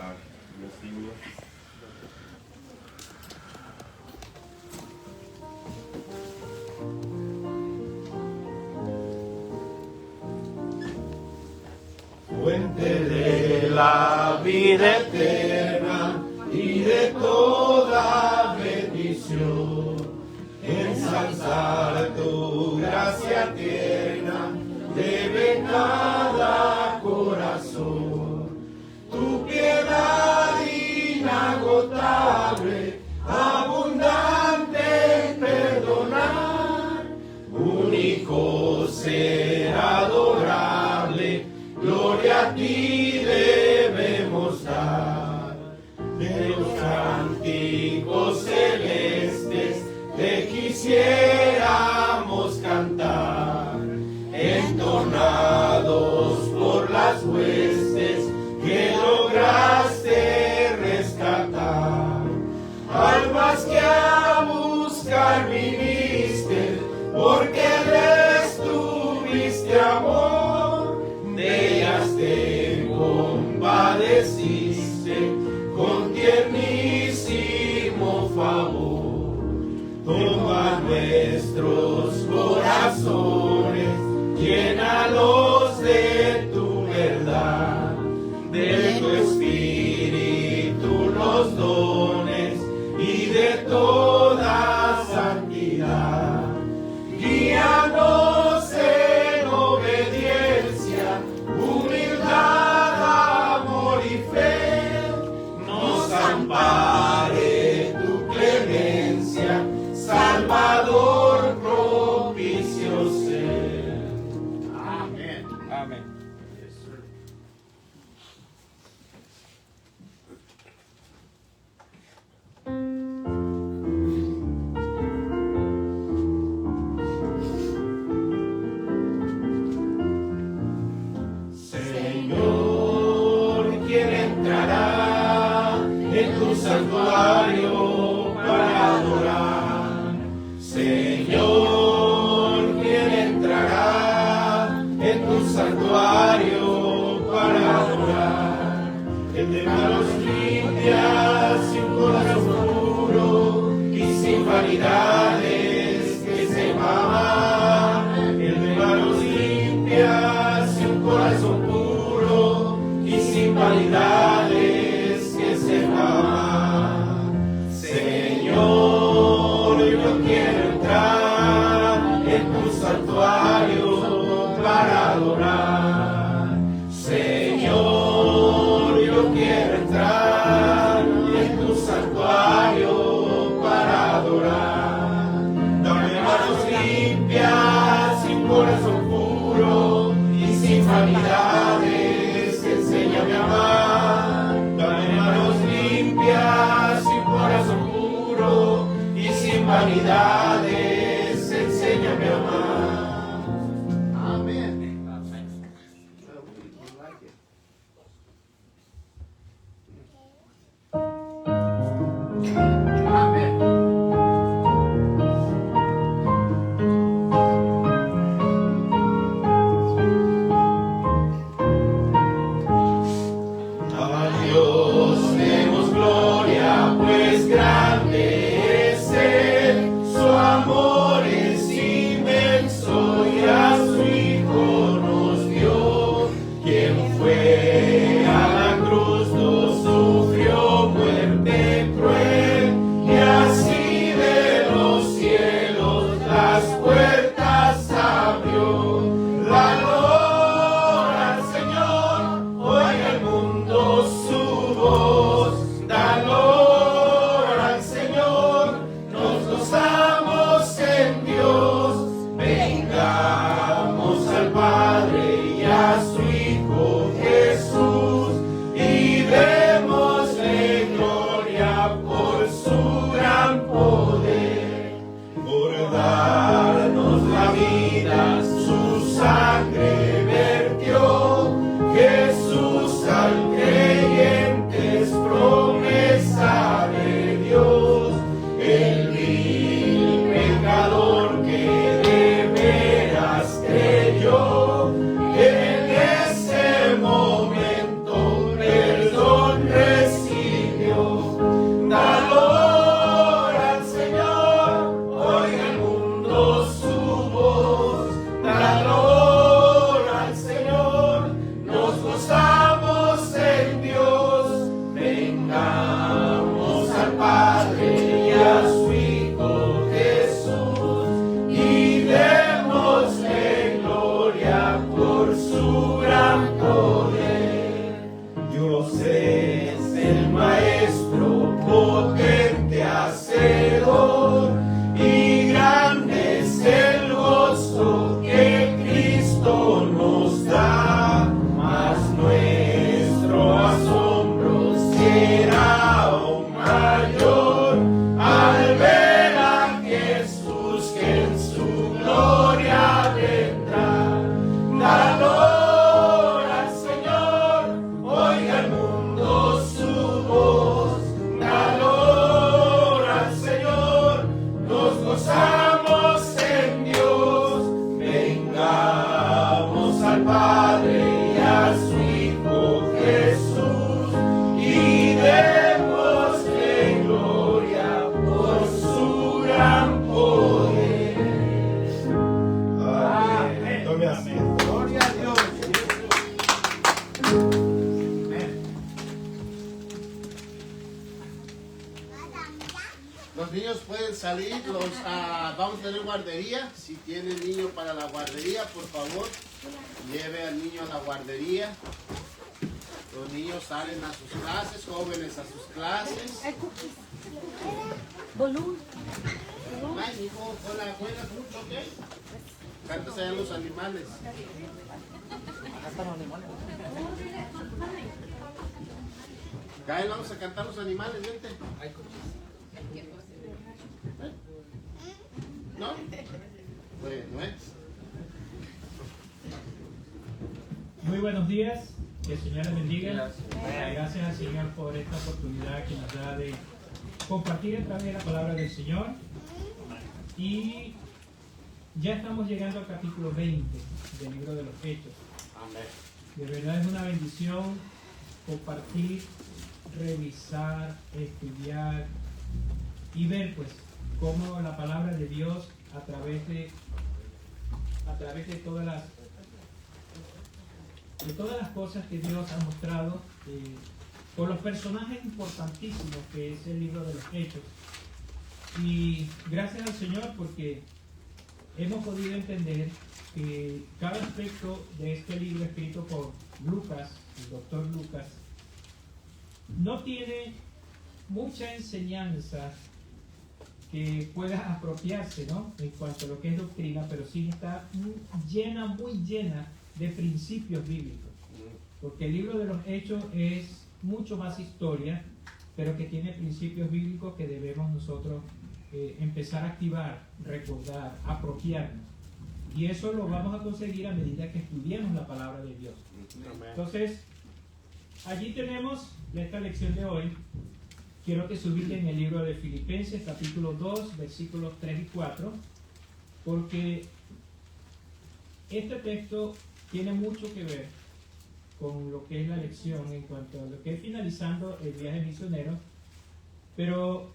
God. Bless you. Fuente de la vida eterna y de toda bendición, ensalzar tu gracia tierna debe cada corazón. Tu piedad inagotable, abundante en perdonar, único ser adorable, gloria a ti debemos dar. De los cánticos celestes te quisiéramos cantar, entonados por las huestes que lograste rescatar. Almas que a buscar viniste, porque les tuviste amor, de ellas te compadeciste con tiernísimo favor. Toma nuestros corazones, llénalos de tu verdad, de tu espíritu los dones y de toda santidad. Guíanos en obediencia, humildad, amor y fe. Nos ampare tu clemencia, Salvador propicio ser. Amén. Amén. Señor, ¿quién entrará en tu santuario para adorar? Señor, ¿quién entrará en tu santuario para adorar? El de manos limpias y un corazón puro y sin vanidades que sepa amar. El de manos limpias y un corazón puro y sin vanidades que sepa amar. Señor, yo quiero entrar en tu santuario para adorar. Señor, yo quiero entrar en tu santuario para adorar. Dame manos limpias y un corazón puro y sin vanidades, enséñame a amar. Dame manos limpias y un corazón puro y sin vanidades, enséñame a amar. Amén. Dios es el Maestro, potente Hacedor, y grande es el gozo que Cristo nos da, mas nuestro asombro será aún mayor al ver a Jesús que en su gloria vendrá. Dador al Señor, oiga el mundo su voz. Dador al Señor, nos gozamos en Dios. Vengamos al Padre y a su Hijo Jesús y démosle gloria por su gran poder. Amén. Tome asiento. Gloria a Dios. Los niños pueden salir, vamos a tener guardería. Si tienen niño para la guardería, por favor, lleve al niño a la guardería. Los niños salen a sus clases, jóvenes a sus clases. Ay, hijo, hola, juegas mucho, ¿ok? Cantas allá los animales. Gael, vamos a cantar los animales, vente. ¿No? Bueno, Muy buenos días, que el Señor les bendiga. Gracias al Señor por esta oportunidad que nos da de compartir a través de la palabra del Señor. Y ya estamos llegando al capítulo 20 del libro de los Hechos. De verdad es una bendición compartir, revisar, estudiar y ver pues cómo la palabra de Dios a través de todas las cosas que Dios ha mostrado por los personajes importantísimos que es el libro de los Hechos. Y gracias al Señor porque hemos podido entender que cada aspecto de este libro escrito por Lucas, el doctor Lucas, no tiene mucha enseñanza que pueda apropiarse, ¿no?, en cuanto a lo que es doctrina, pero sí está muy llena de principios bíblicos. Porque el libro de los Hechos es mucho más historia, pero que tiene principios bíblicos que debemos nosotros empezar a activar, recordar, apropiarnos. Y eso lo vamos a conseguir a medida que estudiemos la palabra de Dios. Entonces, allí tenemos esta lección de hoy. Quiero que se ubiquen en el libro de Filipenses, capítulo 2, versículos 3 y 4, porque este texto tiene mucho que ver con lo que es la lección en cuanto a lo que es finalizando el viaje misionero. Pero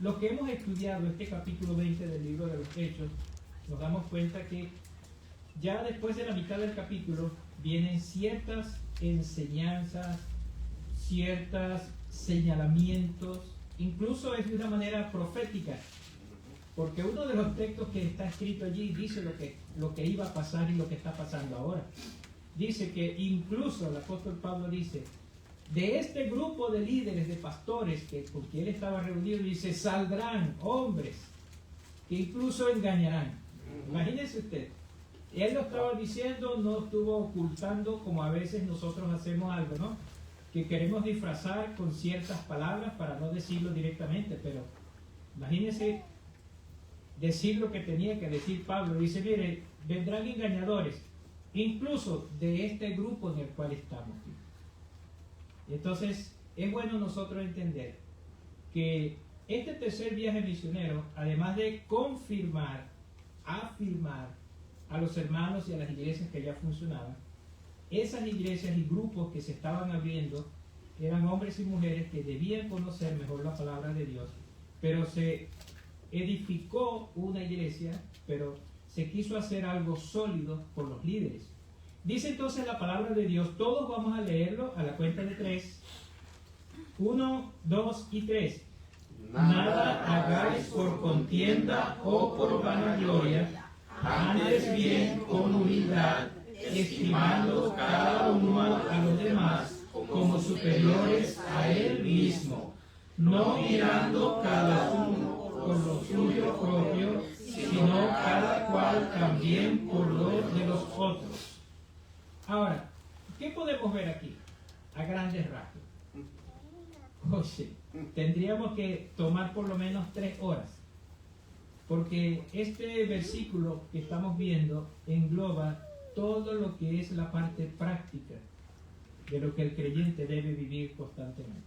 lo que hemos estudiado, este capítulo 20 del libro de los Hechos, nos damos cuenta que ya después de la mitad del capítulo vienen ciertas enseñanzas, ciertos señalamientos, incluso es de una manera profética, porque uno de los textos que está escrito allí dice lo que iba a pasar y lo que está pasando ahora. Dice que incluso el apóstol Pablo dice, de este grupo de líderes, de pastores con quien él estaba reunido, dice, saldrán hombres que incluso engañarán. Imagínense usted, él lo estaba diciendo, no estuvo ocultando como a veces nosotros hacemos algo, ¿no?, que queremos disfrazar con ciertas palabras para no decirlo directamente, pero imagínense decir lo que tenía que decir Pablo. Dice, mire, vendrán engañadores, incluso de este grupo en el cual estamos. Entonces, es bueno nosotros entender que este tercer viaje misionero, además de confirmar, afirmar a los hermanos y a las iglesias que ya funcionaban, esas iglesias y grupos que se estaban abriendo eran hombres y mujeres que debían conocer mejor la palabra de Dios, pero se edificó una iglesia, pero se quiso hacer algo sólido por los líderes. Dice entonces la palabra de Dios, todos vamos a leerlo a la cuenta de 3. 1, 2 y 3. Nada hagáis por contienda o por vanagloria, antes bien con humildad, estimando cada uno a los demás como superiores a él mismo, no mirando cada uno por lo suyo propio, sino cada cual también por lo de los otros. Ahora, ¿qué podemos ver aquí? A grandes rasgos. Oye, tendríamos que tomar por lo menos 3 horas, porque este versículo que estamos viendo engloba todo lo que es la parte práctica de lo que el creyente debe vivir constantemente.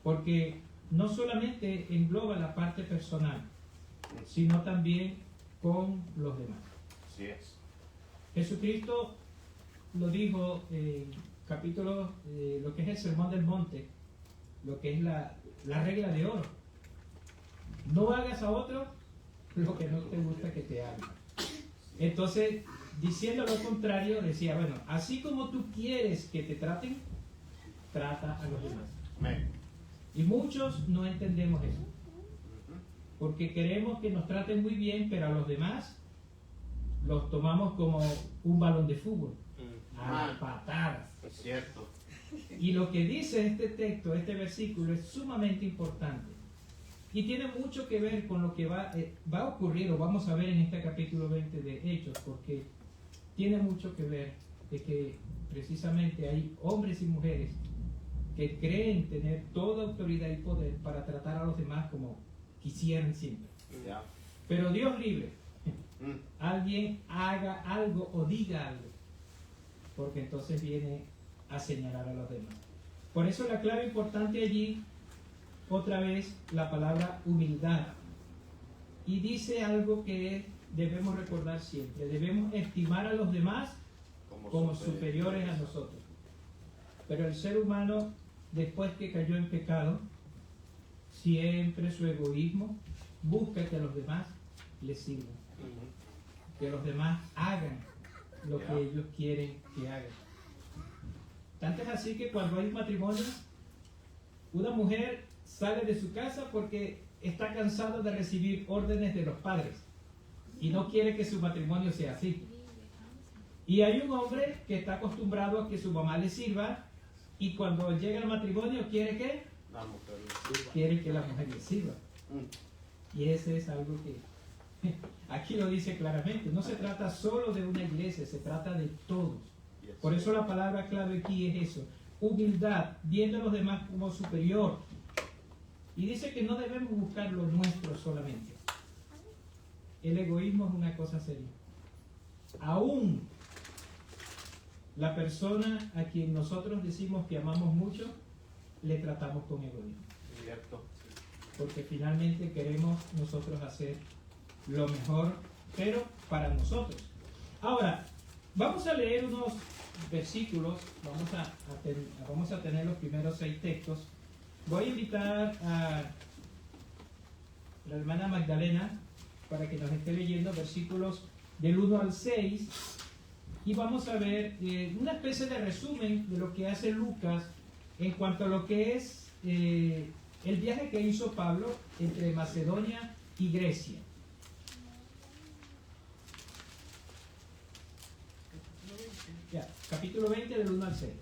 Porque no solamente engloba la parte personal, sino también con los demás. Así es. Jesucristo lo dijo en capítulo, lo que es el Sermón del Monte, lo que es la regla de oro. No hagas a otro lo que no te gusta que te hagan. Entonces, diciendo lo contrario, decía, bueno, así como tú quieres que te traten, trata a los demás. Amén. Y muchos no entendemos eso, porque queremos que nos traten muy bien, pero a los demás los tomamos como un balón de fútbol, a las patadas. Es cierto. Y lo que dice este texto, este versículo, es sumamente importante. Y tiene mucho que ver con lo que va a ocurrir, o vamos a ver en este capítulo 20 de Hechos, porque tiene mucho que ver de que precisamente hay hombres y mujeres que creen tener toda autoridad y poder para tratar a los demás como quisieran siempre. Ya. Pero Dios libre, alguien haga algo o diga algo, porque entonces viene a señalar a los demás. Por eso la clave importante allí, otra vez, la palabra humildad. Y dice algo que debemos recordar siempre: debemos estimar a los demás como superiores a nosotros. Pero el ser humano, después que cayó en pecado, siempre su egoísmo busca que los demás le sirvan, que los demás hagan lo que ellos quieren que hagan. Tanto es así que cuando hay un matrimonio, una mujer sale de su casa porque está cansada de recibir órdenes de los padres y no quiere que su matrimonio sea así. Y hay un hombre que está acostumbrado a que su mamá le sirva, y cuando llega el matrimonio quiere que la mujer le sirva. Y ese es algo que aquí lo dice claramente. No se trata solo de una iglesia, se trata de todos. Por eso la palabra clave aquí es eso: humildad, viendo a los demás como superior. Y dice que no debemos buscar lo nuestro solamente. El egoísmo es una cosa seria. Aún la persona a quien nosotros decimos que amamos mucho, le tratamos con egoísmo. Cierto. Porque finalmente queremos nosotros hacer lo mejor, pero para nosotros. Ahora, vamos a leer unos versículos, vamos a tener los primeros 6 textos. Voy a invitar a la hermana Magdalena para que nos esté leyendo versículos del 1 al 6, y vamos a ver una especie de resumen de lo que hace Lucas en cuanto a lo que es el viaje que hizo Pablo entre Macedonia y Grecia. Ya, capítulo 20 del 1 al 6.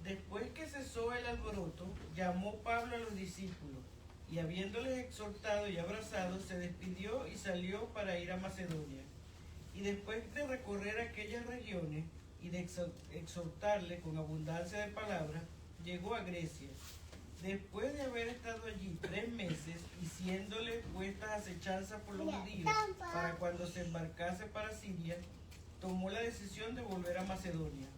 Después que cesó el alboroto, llamó Pablo a los discípulos, y habiéndoles exhortado y abrazado, se despidió y salió para ir a Macedonia. Y después de recorrer aquellas regiones y de exhortarle con abundancia de palabras, llegó a Grecia. Después de haber estado allí 3 meses y siéndole puestas acechanzas por los judíos para cuando se embarcase para Siria, tomó la decisión de volver a Macedonia.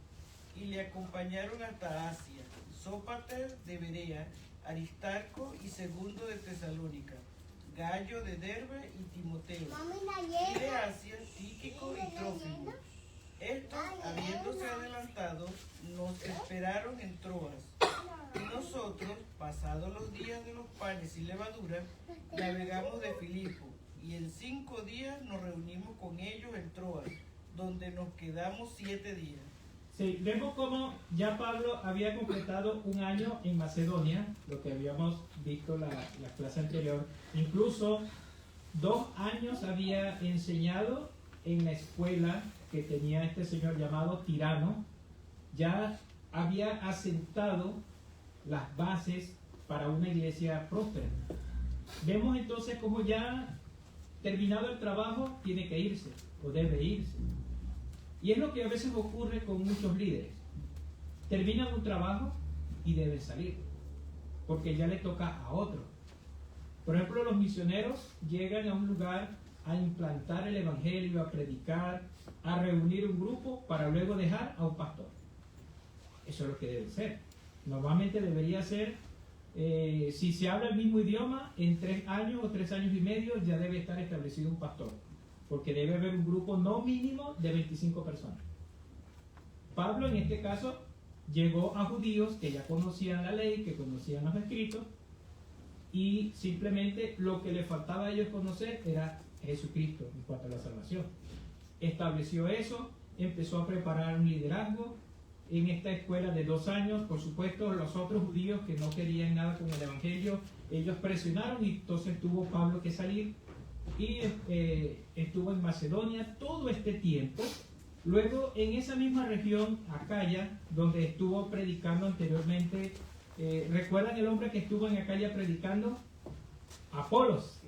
Y le acompañaron hasta Asia, Sópater de Berea, Aristarco y Segundo de Tesalónica, Gallo de Derbe y Timoteo, y de Asia, Tíquico y Trófimo. Estos, habiéndose adelantado, nos esperaron en Troas. Y nosotros, pasados los días de los panes y levadura, navegamos de Filipo, y en 5 días nos reunimos con ellos en Troas, donde nos quedamos 7 días. Sí, vemos cómo ya Pablo había completado 1 año en Macedonia, lo que habíamos visto la clase anterior. Incluso 2 años había enseñado en la escuela que tenía este señor llamado Tirano. Ya había asentado las bases para una iglesia próspera. Vemos entonces cómo ya terminado el trabajo tiene que irse o debe irse. Y es lo que a veces ocurre con muchos líderes. Terminan un trabajo y deben salir, porque ya le toca a otro. Por ejemplo, los misioneros llegan a un lugar a implantar el evangelio, a predicar, a reunir un grupo para luego dejar a un pastor. Eso es lo que debe ser. Normalmente debería ser, si se habla el mismo idioma, en 3 años o 3 años y medio ya debe estar establecido un pastor, porque debe haber un grupo no mínimo de 25 personas. Pablo en este caso llegó a judíos que ya conocían la ley, que conocían los escritos, y simplemente lo que le faltaba a ellos conocer era Jesucristo en cuanto a la salvación. Estableció eso, empezó a preparar un liderazgo en esta escuela de 2 años. Por supuesto, los otros judíos que no querían nada con el evangelio, ellos presionaron y entonces tuvo Pablo que salir y estuvo en Macedonia todo este tiempo. Luego en esa misma región, Acaya, donde estuvo predicando anteriormente, ¿recuerdan el hombre que estuvo en Acaya predicando? Apolos.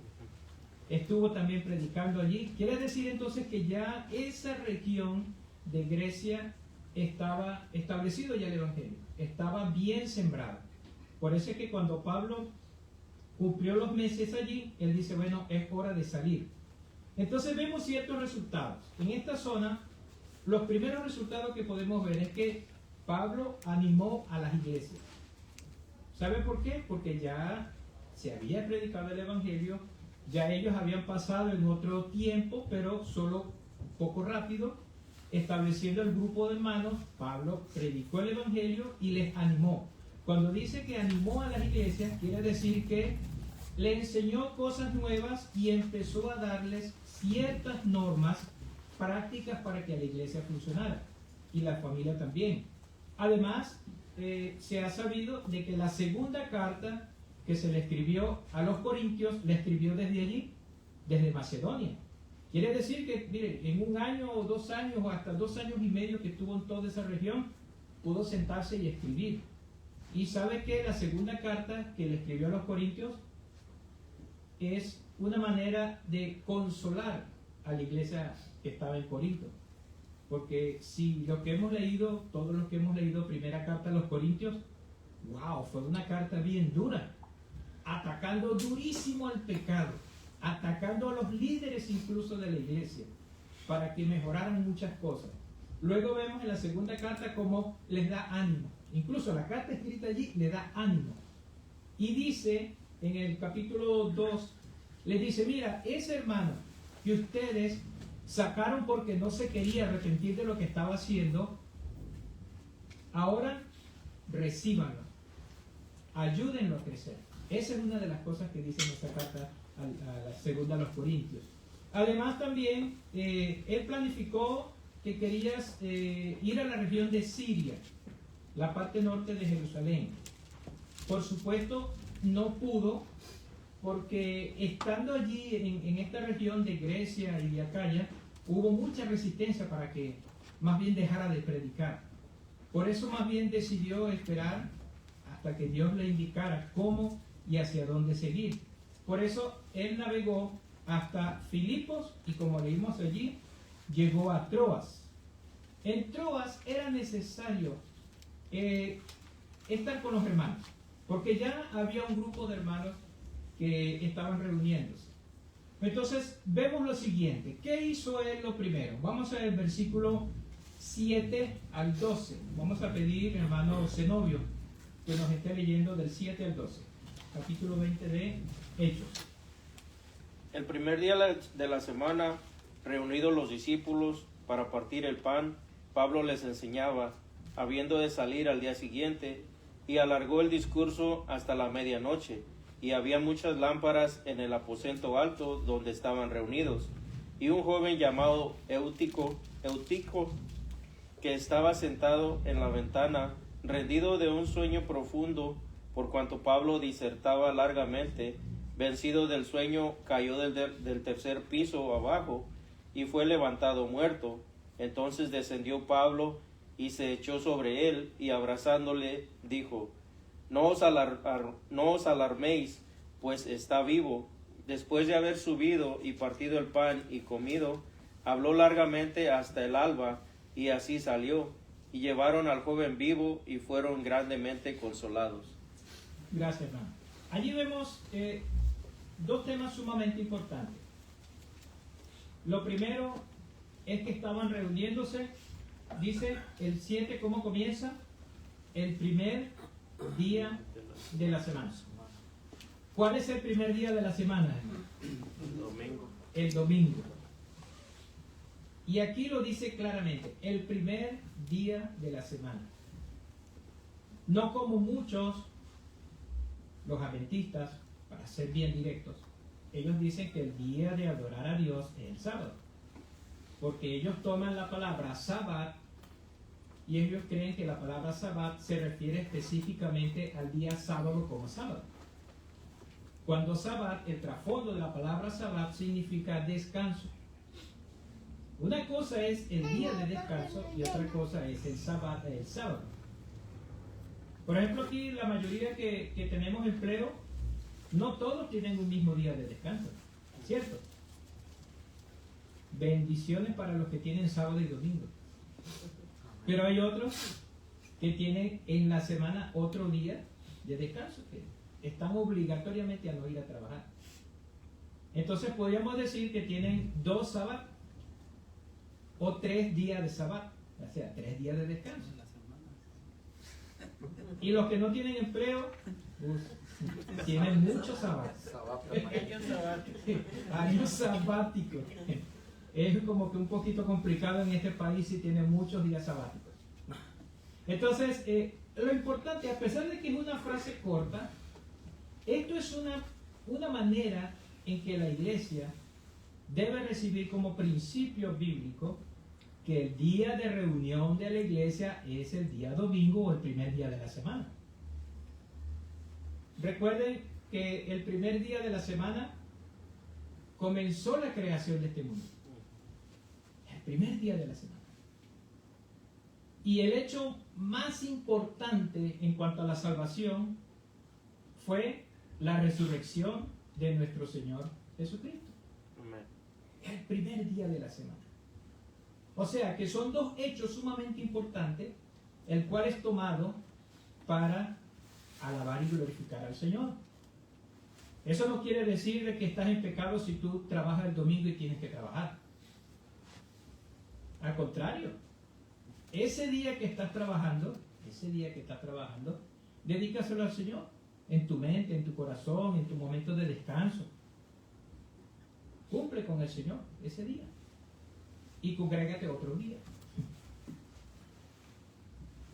Estuvo también predicando allí. Quiere decir entonces que ya esa región de Grecia estaba establecido ya el evangelio, estaba bien sembrado. Por eso es que cuando Pablo cumplió los meses allí, él dice, bueno, es hora de salir. Entonces vemos ciertos resultados. En esta zona, los primeros resultados que podemos ver es que Pablo animó a las iglesias. ¿Sabe por qué? Porque ya se había predicado el evangelio, ya ellos habían pasado en otro tiempo, pero solo poco rápido, estableciendo el grupo de hermanos. Pablo predicó el evangelio y les animó. Cuando dice que animó a las iglesias, quiere decir que le enseñó cosas nuevas y empezó a darles ciertas normas prácticas para que la iglesia funcionara y la familia también. Además, se ha sabido de que la segunda carta que se le escribió a los corintios, le escribió desde allí, desde Macedonia. Quiere decir que, mire, en 1 año o 2 años o hasta 2 años y medio que estuvo en toda esa región, pudo sentarse y escribir. Y sabe que la segunda carta que le escribió a los corintios es una manera de consolar a la iglesia que estaba en Corinto. Porque si lo que hemos leído, todos los que hemos leído primera carta a los corintios, wow, fue una carta bien dura, atacando durísimo al pecado, atacando a los líderes incluso de la iglesia, para que mejoraran muchas cosas. Luego vemos en la segunda carta cómo les da ánimo. Incluso la carta escrita allí le da ánimo. Y dice, en el capítulo 2, les dice, mira, ese hermano que ustedes sacaron porque no se quería arrepentir de lo que estaba haciendo, ahora recíbanlo, ayúdenlo a crecer. Esa es una de las cosas que dice en esta carta a la segunda a los Corintios. Además también, él planificó que querías ir a la región de Siria, la parte norte de Jerusalén. Por supuesto, no pudo, porque estando allí en esta región de Grecia y de Acaya, hubo mucha resistencia para que más bien dejara de predicar. Por eso más bien decidió esperar hasta que Dios le indicara cómo y hacia dónde seguir. Por eso él navegó hasta Filipos y, como leímos allí, llegó a Troas. En Troas era necesario estar con los hermanos, porque ya había un grupo de hermanos que estaban reuniéndose. Entonces vemos lo siguiente. ¿Qué hizo él lo primero? Vamos al versículo 7 al 12. Vamos a pedir, hermano Zenobio, que nos esté leyendo del 7 al 12. Capítulo 20 de Hechos. El primer día de la semana, reunidos los discípulos para partir el pan, Pablo les enseñaba, habiendo de salir al día siguiente, y alargó el discurso hasta la medianoche. Y había muchas lámparas en el aposento alto donde estaban reunidos. Y un joven llamado Eutico, que estaba sentado en la ventana, rendido de un sueño profundo, por cuanto Pablo disertaba largamente, vencido del sueño, cayó del tercer piso abajo y fue levantado muerto. Entonces descendió Pablo y se echó sobre él, y abrazándole dijo: no os alarméis, pues está vivo. Después de haber subido y partido el pan y comido, habló largamente hasta el alba, y así salió. Y llevaron al joven vivo y fueron grandemente consolados. Gracias, hermano. Allí vemos dos temas sumamente importantes. Lo primero es que estaban reuniéndose, dice el 7, ¿cómo comienza? El primer día de la semana. ¿Cuál es el primer día de la semana? El domingo. El domingo. Y aquí lo dice claramente, el primer día de la semana. No como muchos, los adventistas, para ser bien directos, ellos dicen que el día de adorar a Dios es el sábado. Porque ellos toman la palabra Sabbat y ellos creen que la palabra Sabbat se refiere específicamente al día sábado como sábado. Cuando Sabbat, el trasfondo de la palabra Sabbat significa descanso. Una cosa es el día de descanso y otra cosa es el Sabbat, el sábado. Por ejemplo, aquí la mayoría que tenemos empleo, no todos tienen un mismo día de descanso, ¿cierto? Bendiciones para los que tienen sábado y domingo. Pero hay otros que tienen en la semana otro día de descanso, que están obligatoriamente a no ir a trabajar. Entonces podríamos decir que tienen 2 sábados o 3 días de sábado, o sea, 3 días de descanso. Y los que no tienen empleo, tienen muchos sábados. Años sabáticos. Es como que un poquito complicado en este país si tienen muchos días sabáticos. Entonces, lo importante, a pesar de que es una frase corta, esto es una manera en que la iglesia debe recibir como principio bíblico que el día de reunión de la iglesia es el día domingo o el primer día de la semana. Recuerden que el primer día de la semana comenzó la creación de este mundo. El primer día de la semana. Y el hecho más importante en cuanto a la salvación fue la resurrección de nuestro Señor Jesucristo. Amén. El primer día de la semana. O sea que son dos hechos sumamente importantes, el cual es tomado para alabar y glorificar al Señor. Eso no quiere decir de que estás en pecado si tú trabajas el domingo y tienes que trabajar. Al contrario, ese día que estás trabajando, dedícaselo al Señor, en tu mente, en tu corazón, en tu momento de descanso. Cumple con el Señor ese día y congrégate otro día.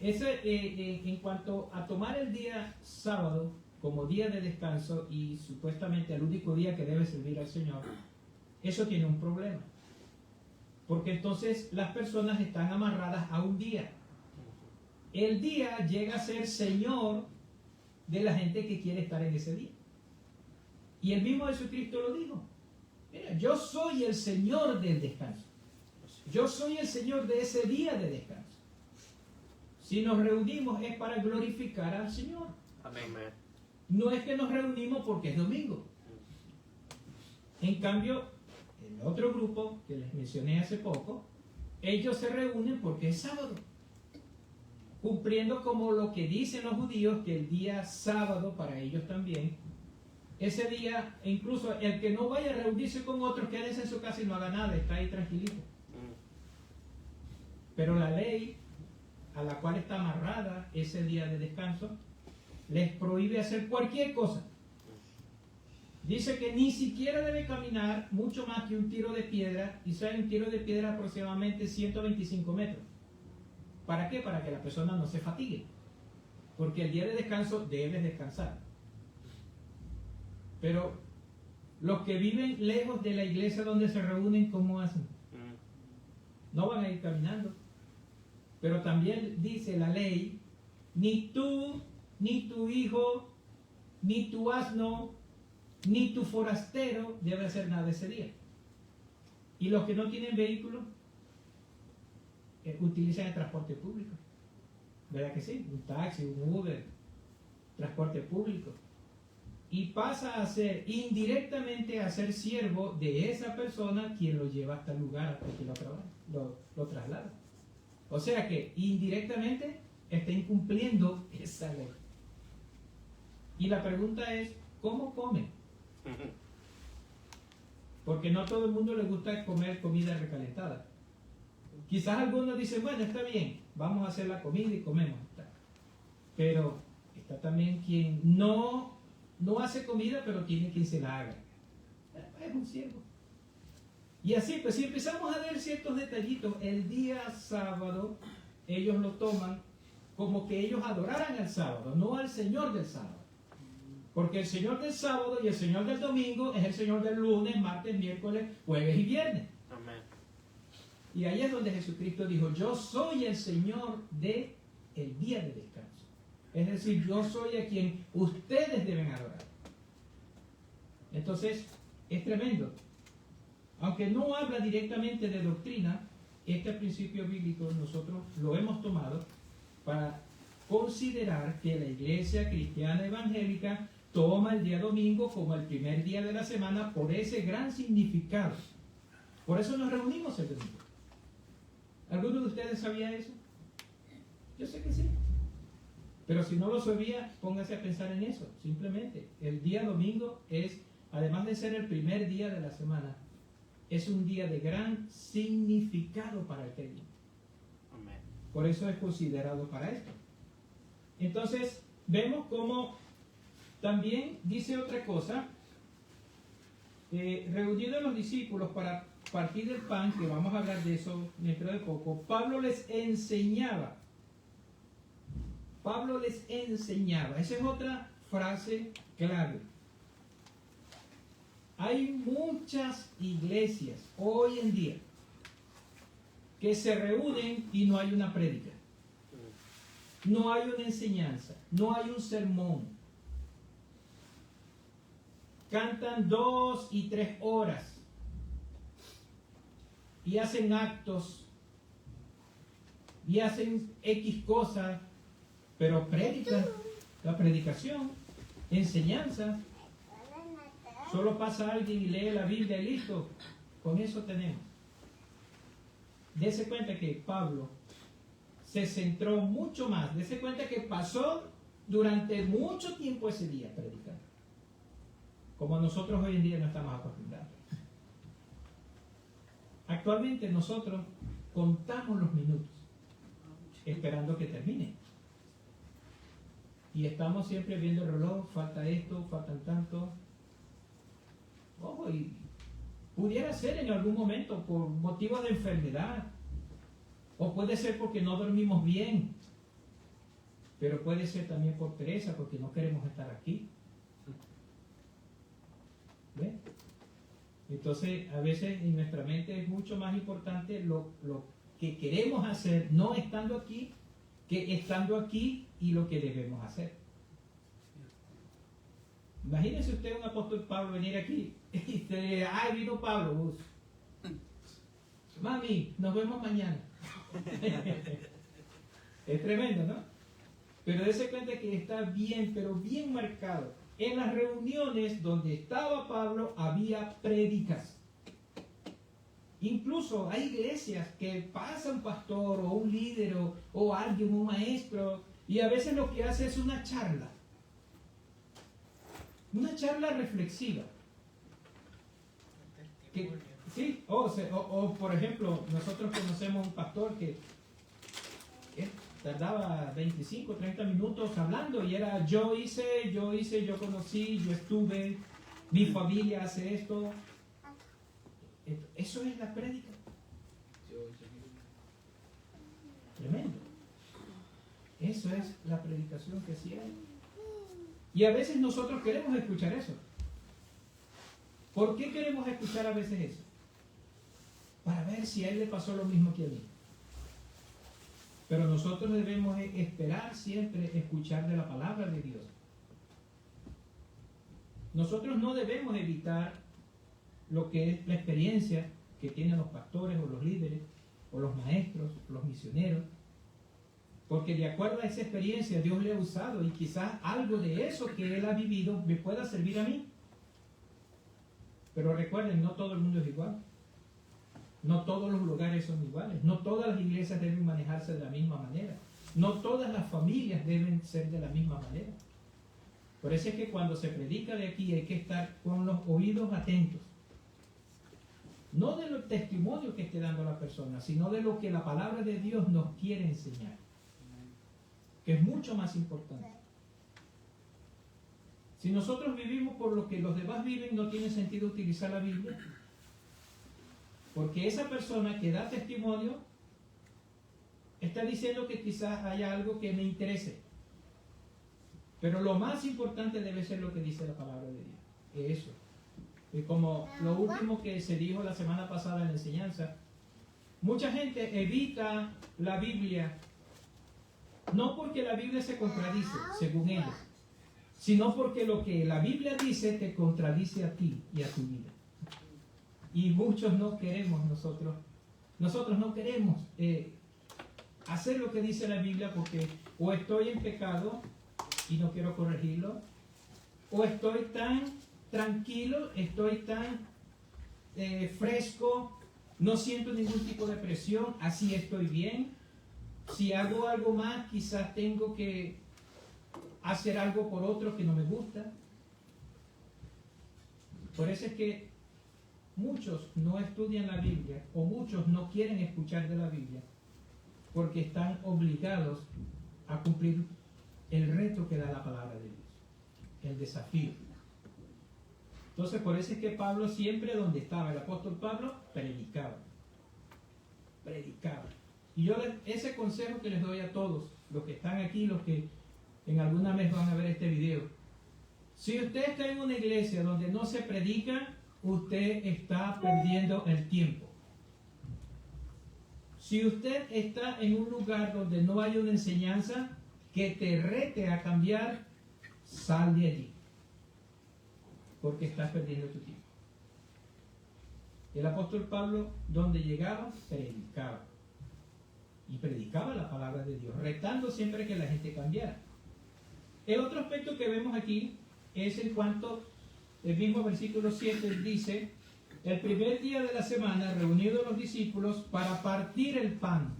En cuanto a tomar el día sábado como día de descanso y supuestamente el único día que debe servir al Señor, eso tiene un problema. Porque entonces las personas están amarradas a un día. El día llega a ser señor de la gente que quiere estar en ese día. Y el mismo Jesucristo lo dijo. Mira, yo soy el Señor del descanso. Yo soy el Señor de ese día de descanso. Si nos reunimos es para glorificar al Señor. Amén. No es que nos reunimos porque es domingo. En cambio, el otro grupo que les mencioné hace poco, ellos se reúnen porque es sábado. Cumpliendo como lo que dicen los judíos, que el día sábado para ellos también, ese día, incluso el que no vaya a reunirse con otros, quédese en su casa y no haga nada, está ahí tranquilito. Pero la ley a la cual está amarrada ese día de descanso les prohíbe hacer cualquier cosa. Dice que ni siquiera debe caminar mucho más que un tiro de piedra, y sea un tiro de piedra aproximadamente 125 metros. ¿Para qué? Para que la persona no se fatigue. Porque el día de descanso debes descansar. Pero los que viven lejos de la iglesia donde se reúnen, ¿cómo hacen? No van a ir caminando. Pero también dice la ley, ni tú, ni tu hijo, ni tu asno, ni tu forastero debe hacer nada ese día. Y los que no tienen vehículo, utilizan el transporte público. ¿Verdad que sí? Un taxi, un Uber, transporte público. Y pasa a ser, indirectamente, a ser siervo de esa persona quien lo lleva hasta el lugar hasta que lo traslada. O sea que indirectamente está incumpliendo esa ley. Y la pregunta es, ¿cómo come? Porque no a todo el mundo le gusta comer comida recalentada. Quizás algunos dicen, bueno, está bien, vamos a hacer la comida y comemos. Pero está también quien no hace comida, pero tiene quien se la haga. Es un siervo. Y así, pues si empezamos a ver ciertos detallitos, el día sábado ellos lo toman como que ellos adoraran al sábado, no al Señor del sábado. Porque el Señor del sábado y el Señor del domingo es el Señor del lunes, martes, miércoles, jueves y viernes. Amén. Y ahí es donde Jesucristo dijo, yo soy el Señor del día de descanso. Es decir, yo soy a quien ustedes deben adorar. Entonces, es tremendo. Aunque no habla directamente de doctrina, este principio bíblico nosotros lo hemos tomado para considerar que la iglesia cristiana evangélica toma el día domingo como el primer día de la semana por ese gran significado. Por eso nos reunimos el domingo. ¿Alguno de ustedes sabía eso? Yo sé que sí. Pero si no lo sabía, póngase a pensar en eso. Simplemente, el día domingo es, además de ser el primer día de la semana, es un día de gran significado para el creyente. Amén. Por eso es considerado para esto. Entonces, vemos cómo también dice otra cosa. Reunidos los discípulos para partir del pan, que vamos a hablar de eso dentro de poco, Pablo les enseñaba. Pablo les enseñaba. Esa es otra frase clave. Hay muchas iglesias hoy en día que se reúnen y no hay una prédica. No hay una enseñanza, no hay un sermón. Cantan 2 y 3 horas y hacen actos y hacen X cosas, pero predican, la predicación, enseñanza, solo pasa alguien y lee la Biblia y listo, con eso tenemos. Dese cuenta que Pablo se centró mucho más, dese cuenta que pasó durante mucho tiempo ese día predicando, como nosotros hoy en día no estamos acostumbrados. Actualmente nosotros contamos los minutos esperando que termine y estamos siempre viendo el reloj, falta esto, faltan tanto. Ojo, y pudiera ser en algún momento por motivos de enfermedad, o puede ser porque no dormimos bien, pero puede ser también por pereza, porque no queremos estar aquí. ¿Ven? Entonces, a veces en nuestra mente es mucho más importante lo que queremos hacer, no estando aquí, que estando aquí y lo que debemos hacer. Imagínense usted un apóstol Pablo venir aquí y usted, ¡ay, vino Pablo! Mami, nos vemos mañana. Es tremendo, ¿no? Pero dése cuenta que está bien, pero bien marcado. En las reuniones donde estaba Pablo había prédicas. Incluso hay iglesias que pasa un pastor o un líder o alguien, un maestro, y a veces lo que hace es una charla reflexiva. Sí, o por ejemplo, nosotros conocemos un pastor que tardaba 25, 30 minutos hablando y era yo hice, yo conocí, yo estuve, mi familia hace esto. Eso es la prédica. Tremendo. Eso es la predicación que hacía él. Y a veces nosotros queremos escuchar eso. ¿Por qué queremos escuchar a veces eso? Para ver si a él le pasó lo mismo que a mí. Pero nosotros debemos esperar siempre escuchar de la palabra de Dios. Nosotros no debemos evitar lo que es la experiencia que tienen los pastores o los líderes o los maestros, los misioneros, porque de acuerdo a esa experiencia Dios le ha usado y quizás algo de eso que él ha vivido me pueda servir a mí. Pero recuerden, no todo el mundo es igual. No todos los lugares son iguales. No todas las iglesias deben manejarse de la misma manera. No todas las familias deben ser de la misma manera. Por eso es que cuando se predica de aquí hay que estar con los oídos atentos. No de los testimonios que esté dando la persona, sino de lo que la palabra de Dios nos quiere enseñar, que es mucho más importante. Si nosotros vivimos por lo que los demás viven, no tiene sentido utilizar la Biblia, porque esa persona que da testimonio está diciendo que quizás haya algo que me interese, pero lo más importante debe ser lo que dice la palabra de Dios. Eso. Y como lo último que se dijo la semana pasada en la enseñanza, mucha gente evita la Biblia, no porque la Biblia se contradice, según ellos, sino porque lo que la Biblia dice te contradice a ti y a tu vida. Y muchos no queremos nosotros no queremos hacer lo que dice la Biblia, porque o estoy en pecado y no quiero corregirlo, o estoy tan tranquilo, estoy tan fresco, no siento ningún tipo de presión, así estoy bien. Si hago algo más, quizás tengo que hacer algo por otro que no me gusta. Por eso es que muchos no estudian la Biblia, o muchos no quieren escuchar de la Biblia, porque están obligados a cumplir el reto que da la palabra de Dios, el desafío. Entonces, por eso es que Pablo siempre donde estaba, el apóstol Pablo, predicaba. Y yo ese consejo que les doy a todos, los que están aquí, los que en alguna vez van a ver este video. Si usted está en una iglesia donde no se predica, usted está perdiendo el tiempo. Si usted está en un lugar donde no hay una enseñanza que te rete a cambiar, sal de allí, porque estás perdiendo tu tiempo. El apóstol Pablo, donde llegaba, predicaba. Y predicaba la palabra de Dios, retando siempre que la gente cambiara. El otro aspecto que vemos aquí es en cuanto, el mismo versículo 7 dice, el primer día de la semana, reunidos los discípulos para partir el pan.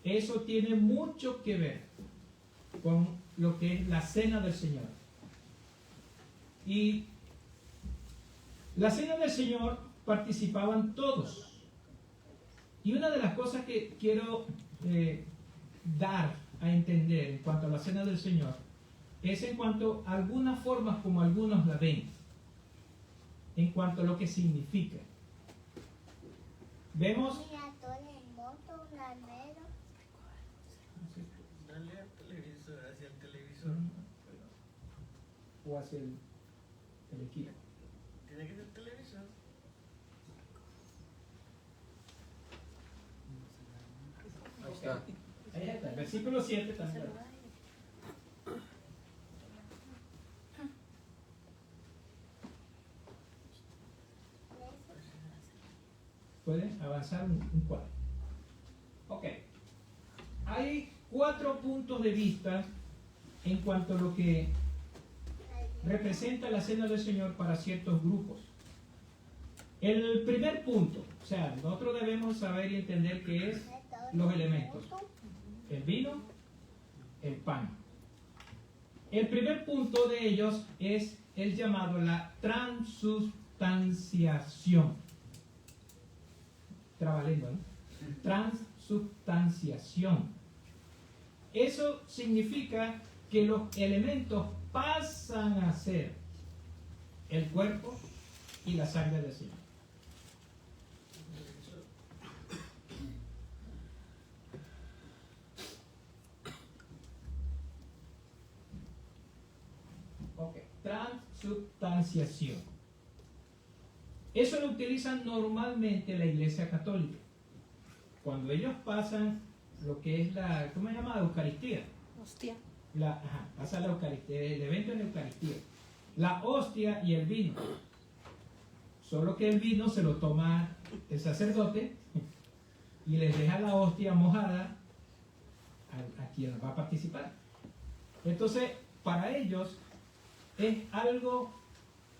Eso tiene mucho que ver con lo que es la cena del Señor. Y la cena del Señor participaban todos. Y una de las cosas que quiero dar a entender en cuanto a la cena del Señor es en cuanto a algunas formas como algunos la ven, en cuanto a lo que significa. Vemos... Dale al televisor, hacia el televisor. O hacia el equipo. Tiene que ser televisor. Ahí está. Ahí está, el versículo 7 también. Pueden avanzar un cuadro. Ok. Hay 4 puntos de vista en cuanto a lo que representa la cena del Señor para ciertos grupos. El primer punto, o sea, nosotros debemos saber y entender qué es los elementos: el vino, el pan. El primer punto de ellos es el llamado la transubstanciación. Trabalengua, ¿no? Transubstanciación. Eso significa que los elementos pasan a ser el cuerpo y la sangre del Señor. Ok, transubstanciación. Eso lo utilizan normalmente la Iglesia Católica. Cuando ellos pasan lo que es la, ¿cómo se llama? La Eucaristía. Hostia. Pasa la Eucaristía, el evento es la Eucaristía. La hostia y el vino. Solo que el vino se lo toma el sacerdote y les deja la hostia mojada a quien va a participar. Entonces, para ellos es algo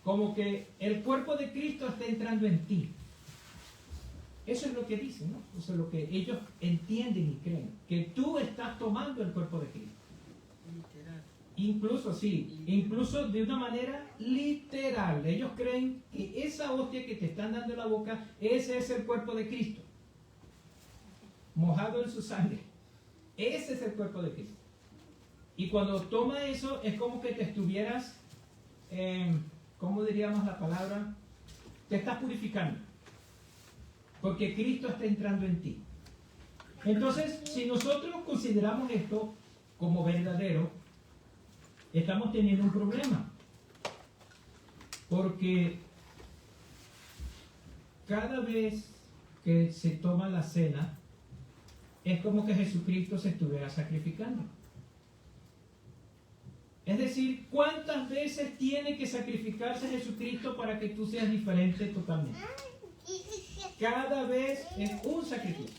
como que el cuerpo de Cristo está entrando en ti. Eso es lo que dicen, ¿no? Eso es lo que ellos entienden y creen, que tú estás tomando el cuerpo de Cristo. Literal. Incluso, sí, incluso de una manera literal. Ellos creen que esa hostia que te están dando en la boca, ese es el cuerpo de Cristo, mojado en su sangre. Ese es el cuerpo de Cristo. Y cuando toma eso, es como que te estuvieras, ¿cómo diríamos la palabra? Te estás purificando. Porque Cristo está entrando en ti. Entonces, si nosotros consideramos esto como verdadero, estamos teniendo un problema. Porque cada vez que se toma la cena, es como que Jesucristo se estuviera sacrificando. Es decir, ¿cuántas veces tiene que sacrificarse Jesucristo para que tú seas diferente totalmente? Cada vez es un sacrificio.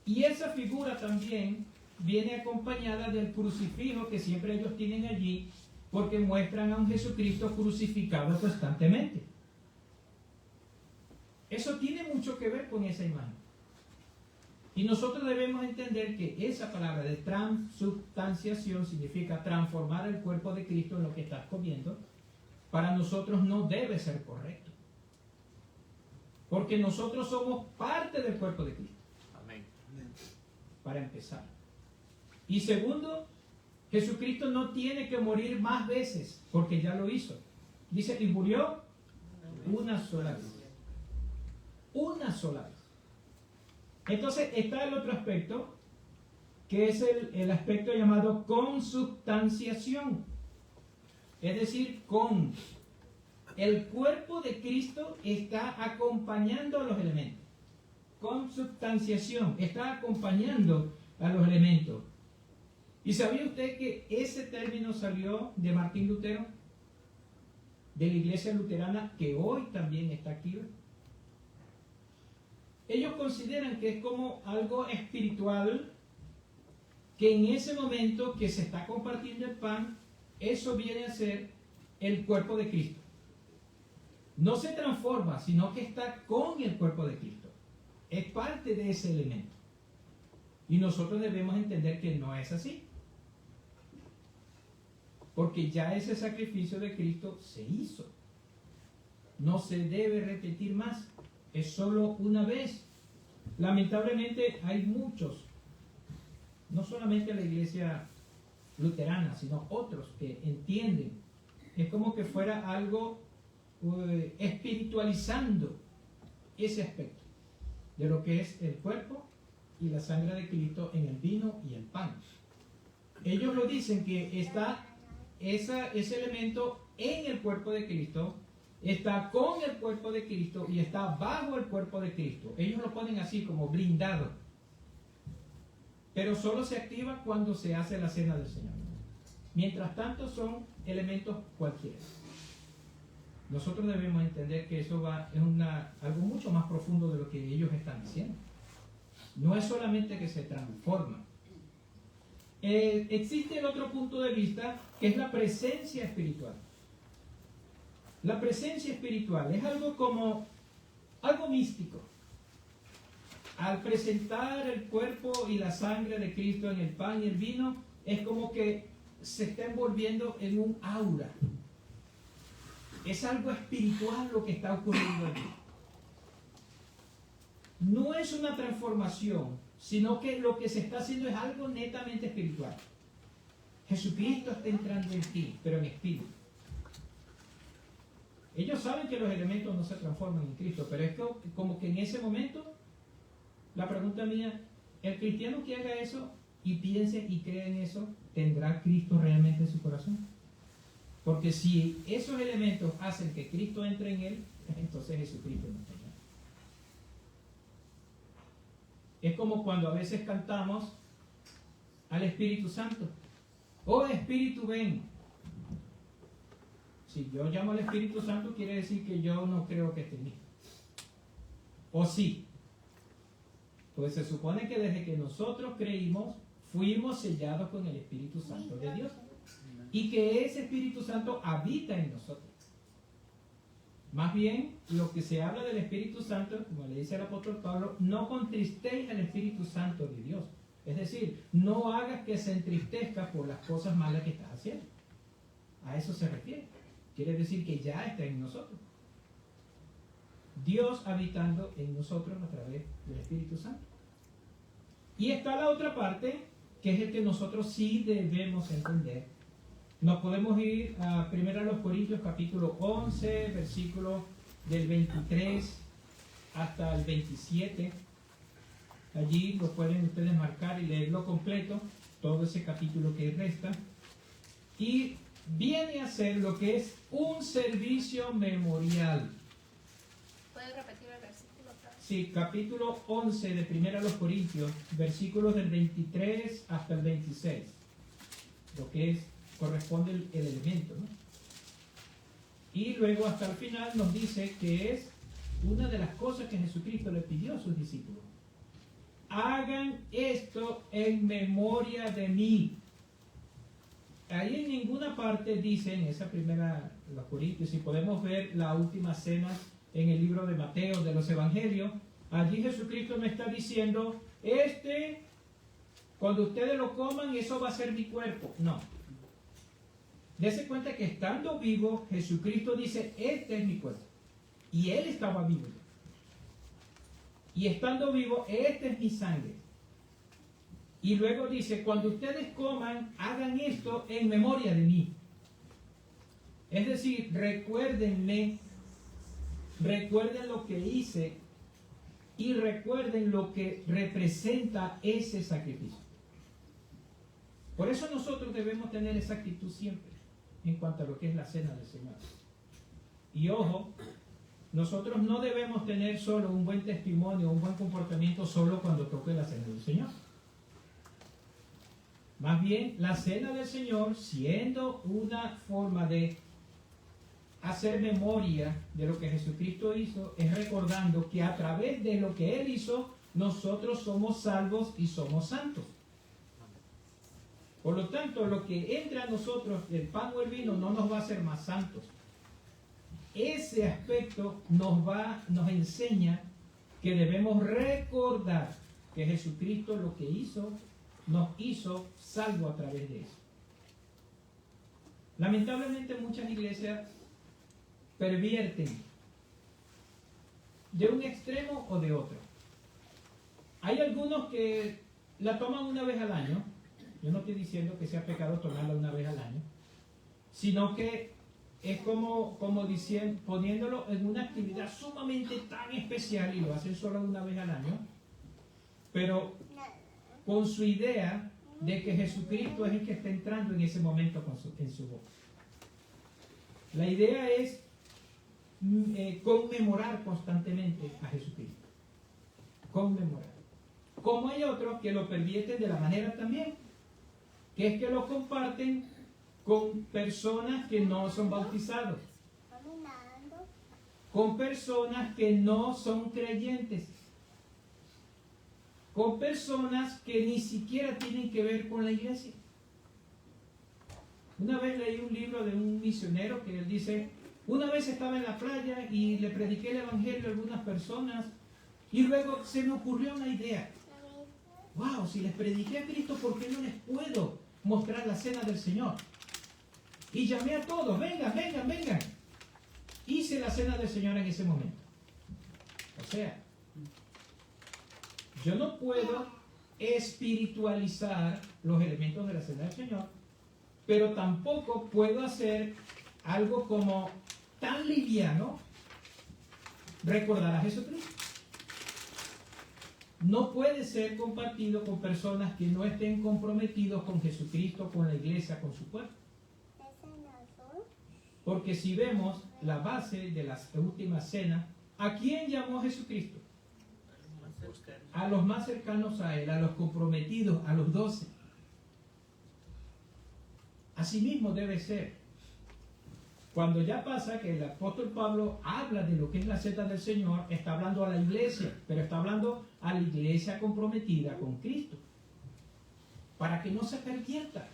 Y esa figura también viene acompañada del crucifijo que siempre ellos tienen allí, porque muestran a un Jesucristo crucificado constantemente. Eso tiene mucho que ver con esa imagen. Y nosotros debemos entender que esa palabra de transubstanciación significa transformar el cuerpo de Cristo en lo que estás comiendo. Para nosotros no debe ser correcto. Porque nosotros somos parte del cuerpo de Cristo. Amén. Para empezar. Y segundo, Jesucristo no tiene que morir más veces, porque ya lo hizo. Dice, y murió una sola vez. Una sola vez. Entonces está el otro aspecto, que es el aspecto llamado consubstanciación. Es decir, el cuerpo de Cristo está acompañando a los elementos. Consubstanciación, está acompañando a los elementos. ¿Y sabía usted que ese término salió de Martín Lutero? De la iglesia luterana, que hoy también está activa. Ellos consideran que es como algo espiritual, que en ese momento que se está compartiendo el pan, eso viene a ser el cuerpo de Cristo. No se transforma, sino que está con el cuerpo de Cristo. Es parte de ese elemento. Y nosotros debemos entender que no es así. Porque ya ese sacrificio de Cristo se hizo. No se debe repetir más. Es solo una vez. Lamentablemente hay muchos, no solamente la iglesia luterana, sino otros que entienden. Es como que fuera algo espiritualizando ese aspecto de lo que es el cuerpo y la sangre de Cristo en el vino y el pan. Ellos lo dicen que está ese elemento en el cuerpo de Cristo, está con el cuerpo de Cristo y está bajo el cuerpo de Cristo. Ellos lo ponen así como blindado. Pero solo se activa cuando se hace la cena del Señor. Mientras tanto son elementos cualquiera. Nosotros debemos entender que eso es algo mucho más profundo de lo que ellos están diciendo. No es solamente que se transforma. Existe el otro punto de vista, que es la presencia espiritual. La presencia espiritual es algo místico. Al presentar el cuerpo y la sangre de Cristo en el pan y el vino, es como que se está envolviendo en un aura. Es algo espiritual lo que está ocurriendo allí. No es una transformación, sino que lo que se está haciendo es algo netamente espiritual. Jesucristo está entrando en ti, pero en espíritu. Ellos saben que los elementos no se transforman en Cristo, pero es como que en ese momento, la pregunta mía, el cristiano que haga eso y piense y cree en eso, ¿tendrá Cristo realmente en su corazón? Porque si esos elementos hacen que Cristo entre en él, entonces Jesucristo no está allá. Es como cuando a veces cantamos al Espíritu Santo. Oh Espíritu, ven. Si yo llamo al Espíritu Santo, quiere decir que yo no creo que esté en mí. O sí. Pues se supone que desde que nosotros creímos, fuimos sellados con el Espíritu Santo de Dios. Y que ese Espíritu Santo habita en nosotros. Más bien, lo que se habla del Espíritu Santo, como le dice el apóstol Pablo, no contristéis al Espíritu Santo de Dios. Es decir, no hagas que se entristezca por las cosas malas que estás haciendo. A eso se refiere. Quiere decir que ya está en nosotros. Dios habitando en nosotros a través del Espíritu Santo. Y está la otra parte, que es el que nosotros sí debemos entender. Nos podemos ir a 1 Corintios capítulo 11, versículo del 23 hasta el 27. Allí lo pueden ustedes marcar y leerlo completo, todo ese capítulo que resta. Y viene a ser lo que es un servicio memorial. ¿Puedes repetir el versículo? Sí, capítulo 11 de 1 Corintios, versículos del 23 hasta el 26. Lo que es, corresponde el elemento, ¿no? Y luego hasta el final nos dice que es una de las cosas que Jesucristo le pidió a sus discípulos. Hagan esto en memoria de mí. Ahí en ninguna parte dice, en esa primera, los Corintios, si podemos ver la última cena en el libro de Mateo, de los Evangelios, allí Jesucristo me está diciendo, cuando ustedes lo coman, eso va a ser mi cuerpo. No. Dese cuenta que estando vivo, Jesucristo dice, este es mi cuerpo. Y Él estaba vivo. Y estando vivo, esta es mi sangre. Y luego dice, cuando ustedes coman, hagan esto en memoria de mí. Es decir, recuérdenme, recuerden lo que hice y recuerden lo que representa ese sacrificio. Por eso nosotros debemos tener esa actitud siempre en cuanto a lo que es la cena del Señor. Y ojo, nosotros no debemos tener solo un buen testimonio, un buen comportamiento solo cuando toque la cena del Señor. Más bien, la cena del Señor, siendo una forma de hacer memoria de lo que Jesucristo hizo, es recordando que a través de lo que Él hizo, nosotros somos salvos y somos santos. Por lo tanto, lo que entre a nosotros, el pan o el vino, no nos va a hacer más santos. Ese aspecto nos enseña que debemos recordar que Jesucristo lo que hizo, nos hizo salvo a través de eso. Lamentablemente muchas iglesias pervierten de un extremo o de otro. Hay algunos que la toman una vez al año. Yo no estoy diciendo que sea pecado tomarla una vez al año, sino que es como diciendo, poniéndolo en una actividad sumamente tan especial, y lo hacen solo una vez al año, pero con su idea de que Jesucristo es el que está entrando en ese momento en su boca. La idea es conmemorar constantemente a Jesucristo. Conmemorar. Como hay otros que lo pervierten de la manera también, que es que lo comparten con personas que no son bautizados, con personas que no son creyentes, con personas que ni siquiera tienen que ver con la iglesia. Una vez leí un libro de un misionero que él dice, una vez estaba en la playa y le prediqué el evangelio a algunas personas y luego se me ocurrió una idea. Wow, si les prediqué a Cristo, ¿por qué no les puedo mostrar la cena del Señor? Y llamé a todos, vengan. Hice la cena del Señor en ese momento. O sea, yo no puedo espiritualizar los elementos de la cena del Señor, pero tampoco puedo hacer algo como tan liviano, recordar a Jesucristo. No puede ser compartido con personas que no estén comprometidos con Jesucristo, con la iglesia, con su cuerpo. Porque si vemos la base de la última cena, ¿a quién llamó Jesucristo? A los más cercanos a Él, a los comprometidos, a los 12. Asimismo debe ser. Cuando ya pasa que el apóstol Pablo habla de lo que es la cena del Señor, está hablando a la iglesia, pero está hablando a la iglesia comprometida con Cristo, para que no se pervierta.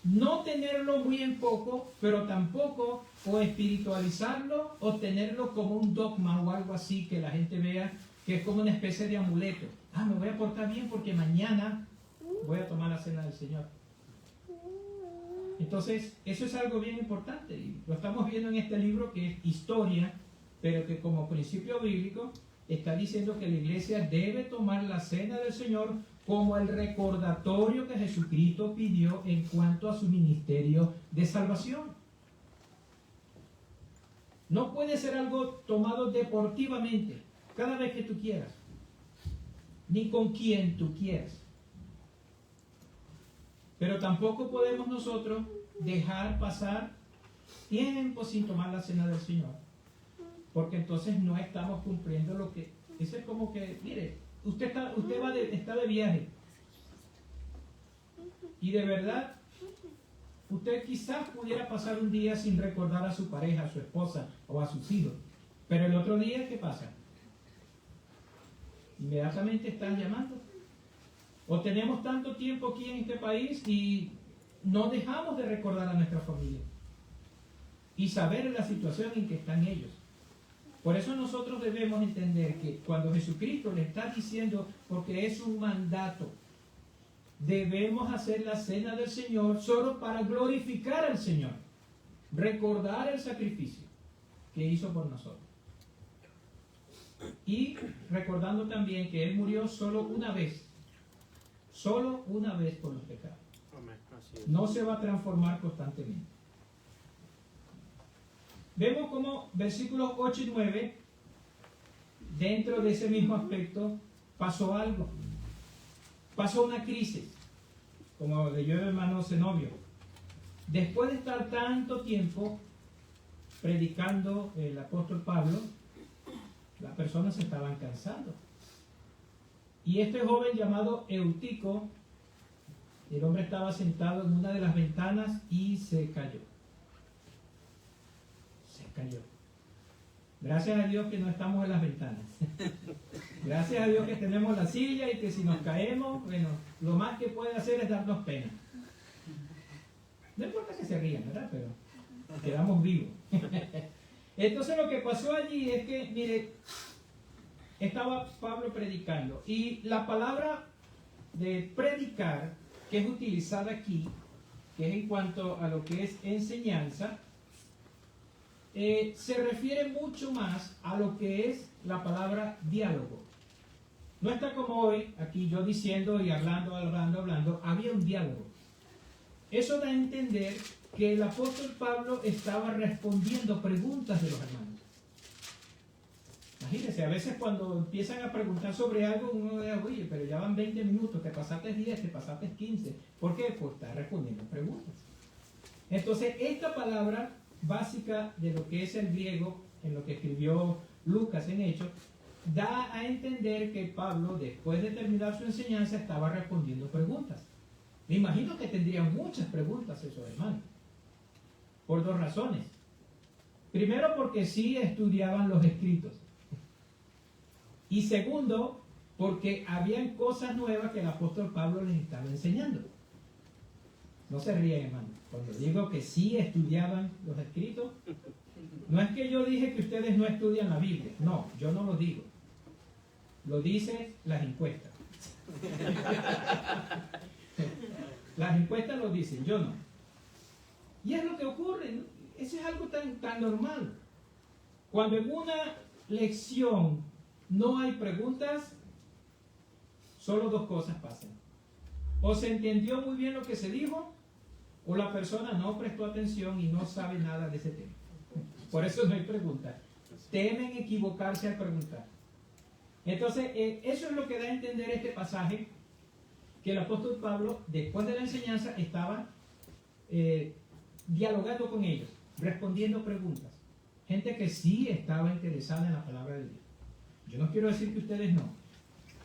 No tenerlo muy en poco, pero tampoco o espiritualizarlo o tenerlo como un dogma o algo así que la gente vea que es como una especie de amuleto. Ah, me voy a portar bien porque mañana voy a tomar la cena del Señor. Entonces, eso es algo bien importante y lo estamos viendo en este libro que es historia, pero que como principio bíblico está diciendo que la iglesia debe tomar la cena del Señor como el recordatorio que Jesucristo pidió en cuanto a su ministerio de salvación. No puede ser algo tomado deportivamente, cada vez que tú quieras, ni con quien tú quieras. Pero tampoco podemos nosotros dejar pasar tiempo sin tomar la cena del Señor, porque entonces no estamos cumpliendo lo que... Eso es como que, mire, usted está de viaje y de verdad usted quizás pudiera pasar un día sin recordar a su pareja, a su esposa o a sus hijos, pero el otro día, ¿qué pasa? Inmediatamente están llamando. O tenemos tanto tiempo aquí en este país y no dejamos de recordar a nuestra familia y saber la situación en que están ellos. Por eso nosotros debemos entender que cuando Jesucristo le está diciendo, porque es un mandato, debemos hacer la cena del Señor solo para glorificar al Señor, recordar el sacrificio que hizo por nosotros. Y recordando también que Él murió solo una vez por los pecados. Amén. Así es. No se va a transformar constantemente. Vemos como versículos 8 y 9, dentro de ese mismo aspecto, pasó algo. Pasó una crisis, como leyó el hermano Zenobio. Después de estar tanto tiempo predicando el apóstol Pablo, las personas se estaban cansando. Y este joven llamado Eutico, el hombre estaba sentado en una de las ventanas y se cayó. Se cayó. Gracias a Dios que no estamos en las ventanas. Gracias a Dios que tenemos la silla y que si nos caemos, bueno, lo más que puede hacer es darnos pena. No importa que se rían, ¿verdad? Pero quedamos vivos. Entonces lo que pasó allí es que, mire, estaba Pablo predicando y la palabra de predicar que es utilizada aquí, que es en cuanto a lo que es enseñanza, se refiere mucho más a lo que es la palabra diálogo. No está como hoy, aquí yo diciendo y hablando, había un diálogo. Eso da a entender que el apóstol Pablo estaba respondiendo preguntas de los hermanos. Imagínense, a veces cuando empiezan a preguntar sobre algo, uno dice, oye, pero ya van 20 minutos, te pasaste 10, te pasaste 15. ¿Por qué? Pues está respondiendo preguntas. Entonces, esta palabra básica de lo que es el griego, en lo que escribió Lucas en Hechos, da a entender que Pablo, después de terminar su enseñanza, estaba respondiendo preguntas. Me imagino que tendrían muchas preguntas esos hermanos, por dos razones. Primero, porque sí estudiaban los escritos. Y segundo, porque habían cosas nuevas que el apóstol Pablo les estaba enseñando. No se ríen, hermano. Cuando digo que sí estudiaban los escritos, no es que yo dije que ustedes no estudian la Biblia. No, yo no lo digo. Lo dicen las encuestas. Las encuestas lo dicen, yo no. Y es lo que ocurre, ¿no? Eso es algo tan normal. Cuando en una lección no hay preguntas, solo dos cosas pasan. O se entendió muy bien lo que se dijo, o la persona no prestó atención y no sabe nada de ese tema. Por eso no hay preguntas. Temen equivocarse al preguntar. Entonces, eso es lo que da a entender este pasaje, que el apóstol Pablo, después de la enseñanza, estaba dialogando con ellos, respondiendo preguntas. Gente que sí estaba interesada en la palabra de Dios. Yo no quiero decir que ustedes no,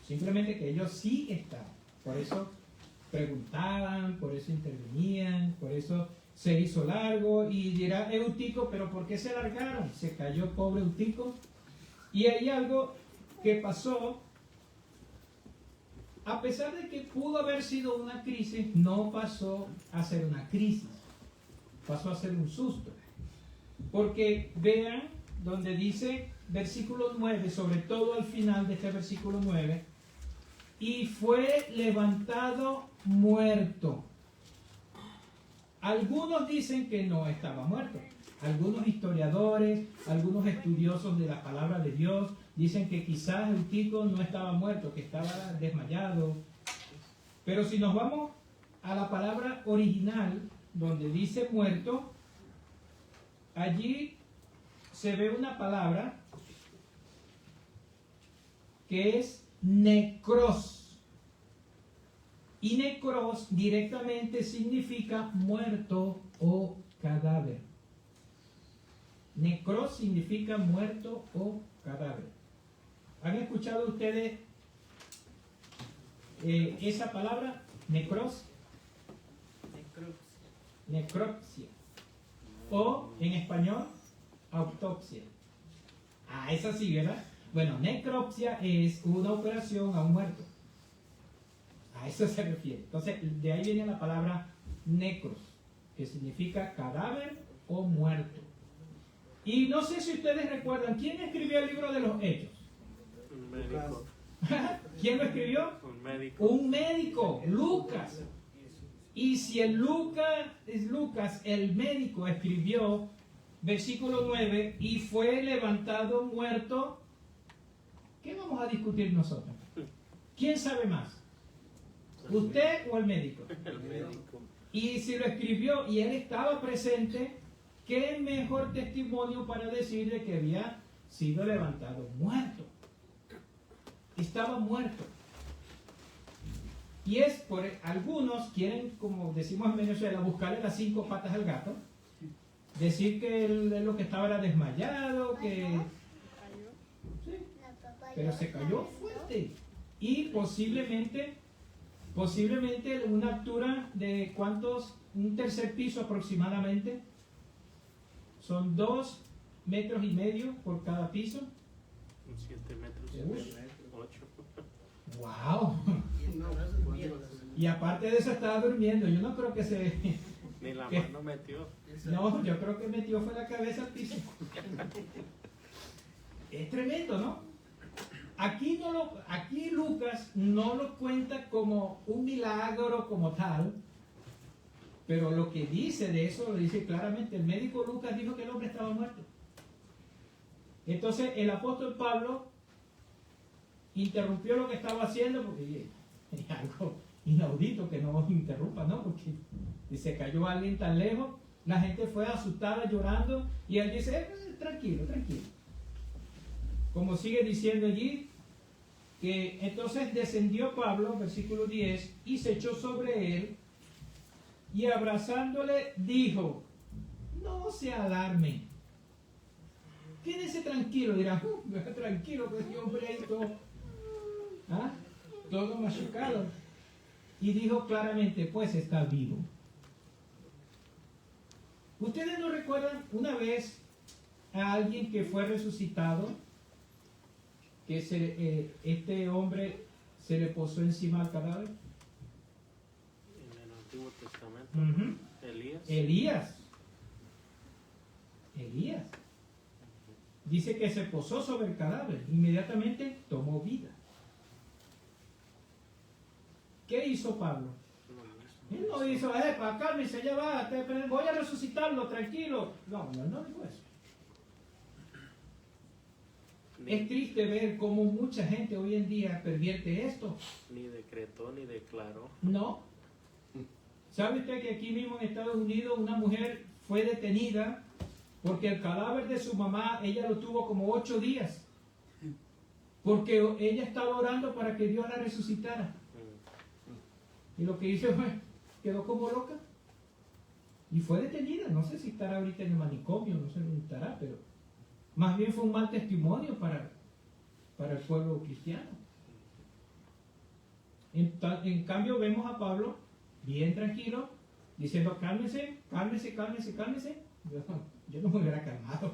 simplemente que ellos sí estaban. Por eso preguntaban, por eso intervenían, por eso se hizo largo y dirá Eutico, pero ¿por qué se largaron? Se cayó pobre Eutico. Y hay algo que pasó, a pesar de que pudo haber sido una crisis, no pasó a ser una crisis, pasó a ser un susto. Porque vean donde dice versículo 9, sobre todo al final de este versículo 9, y fue levantado muerto. Algunos dicen que no estaba muerto. Algunos historiadores, algunos estudiosos de la palabra de Dios dicen que quizás Eutico no estaba muerto, que estaba desmayado. Pero si nos vamos a la palabra original, donde dice muerto, allí se ve una palabra que es necros. Y necros directamente significa muerto o cadáver. Necros significa muerto o cadáver. ¿Han escuchado ustedes esa palabra? Necros. Necropsia. O en español, autopsia. Ah, esa sí, ¿verdad? Bueno, necropsia es una operación a un muerto. A eso se refiere. Entonces, de ahí viene la palabra necros, que significa cadáver o muerto. Y no sé si ustedes recuerdan, ¿quién escribió el libro de los Hechos? Un médico. ¿Quién lo escribió? Un médico. Un médico, Lucas. Y si el Lucas, el médico, escribió versículo 9 y fue levantado muerto, ¿qué vamos a discutir nosotros? ¿Quién sabe más? ¿Usted o el médico? El médico. Y si lo escribió y él estaba presente, ¿qué mejor testimonio para decir de que había sido levantado muerto? Estaba muerto. Y es por algunos quieren, como decimos en Venezuela, buscarle las 5 patas al gato, decir que él lo que estaba era desmayado, que sí, pero se cayó fuerte y posiblemente una altura de ¿cuántos? Un tercer piso aproximadamente, son 2,5 metros por cada piso. 7 metros. Uy. 8. ¡Wow! Y aparte de eso estaba durmiendo. Yo no creo que se... Ni la ¿Qué? mano metió. No, yo creo que metió fue la cabeza al piso. Es tremendo, ¿no? Aquí Lucas no lo cuenta como un milagro como tal, pero lo que dice de eso lo dice claramente. El médico Lucas dijo que el hombre estaba muerto. Entonces el apóstol Pablo interrumpió lo que estaba haciendo, porque es algo inaudito que no interrumpa, ¿no? Porque se cayó alguien tan lejos, la gente fue asustada, llorando, y él dice, tranquilo, tranquilo. Como sigue diciendo allí, que entonces descendió Pablo, versículo 10, y se echó sobre él, y abrazándole dijo, no se alarme, quédese tranquilo. Dirá, tranquilo, que ese hombre ahí todo machucado. Y dijo claramente, pues está vivo. ¿Ustedes no recuerdan una vez a alguien que fue resucitado? Que este hombre se le posó encima al cadáver. En el Antiguo Testamento. Elías. Dice que se posó sobre el cadáver, inmediatamente tomó vida. ¿Qué hizo Pablo? Él no hizo, para cálmese, ya va, voy a resucitarlo, tranquilo. No dijo eso. Es triste ver cómo mucha gente hoy en día pervierte esto. Ni decretó ni declaró. No. ¿Sabe usted que aquí mismo en Estados Unidos una mujer fue detenida porque el cadáver de su mamá, ella lo tuvo como 8 días? Porque ella estaba orando para que Dios la resucitara. Y lo que hizo fue, quedó como loca. Y fue detenida. No sé si estará ahorita en el manicomio, no sé dónde estará, pero más bien fue un mal testimonio para el pueblo cristiano. En cambio vemos a Pablo bien tranquilo, diciendo cálmese, cálmese, cálmese, cálmese. Yo no me hubiera calmado,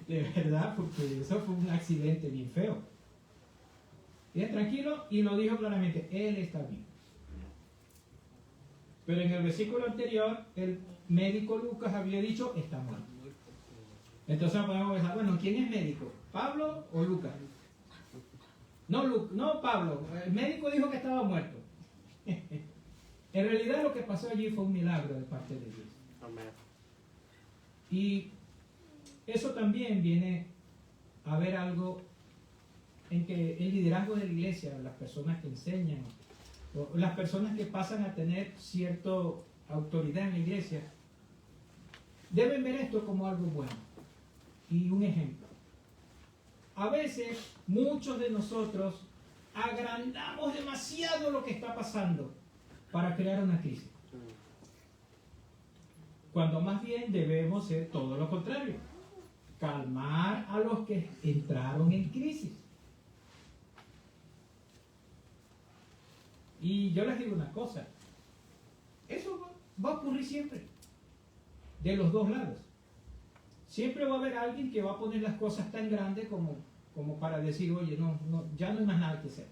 de verdad, porque eso fue un accidente bien feo. Bien tranquilo y lo dijo claramente, él está bien. Pero en el versículo anterior, el médico Lucas había dicho, está muerto. Entonces podemos pensar, bueno, ¿quién es médico? ¿Pablo o Lucas? No Pablo, el médico dijo que estaba muerto. En realidad lo que pasó allí fue un milagro de parte de Dios. Amén. Y eso también viene a ver algo en que el liderazgo de la iglesia, las personas que enseñan, o las personas que pasan a tener cierta autoridad en la iglesia, deben ver esto como algo bueno y un ejemplo. A veces muchos de nosotros agrandamos demasiado lo que está pasando para crear una crisis, cuando más bien debemos ser todo lo contrario, calmar a los que entraron en crisis. Y yo les digo una cosa, eso va a ocurrir siempre, de los dos lados. Siempre va a haber alguien que va a poner las cosas tan grandes como para decir, oye, ya no hay más nada que hacer.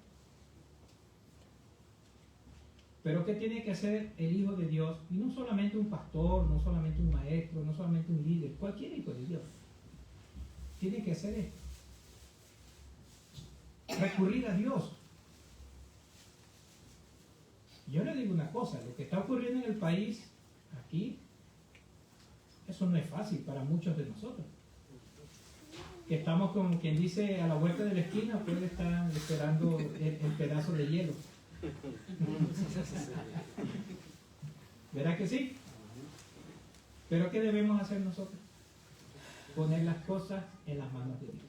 Pero ¿qué tiene que hacer el Hijo de Dios? Y no solamente un pastor, no solamente un maestro, no solamente un líder, cualquier hijo de Dios. Tiene que hacer esto. Recurrir a Dios. Yo le digo una cosa, lo que está ocurriendo en el país, aquí, eso no es fácil para muchos de nosotros. Que estamos como quien dice a la vuelta de la esquina, puede estar esperando el pedazo de hielo. ¿Verdad que sí? Pero ¿qué debemos hacer nosotros? Poner las cosas en las manos de Dios.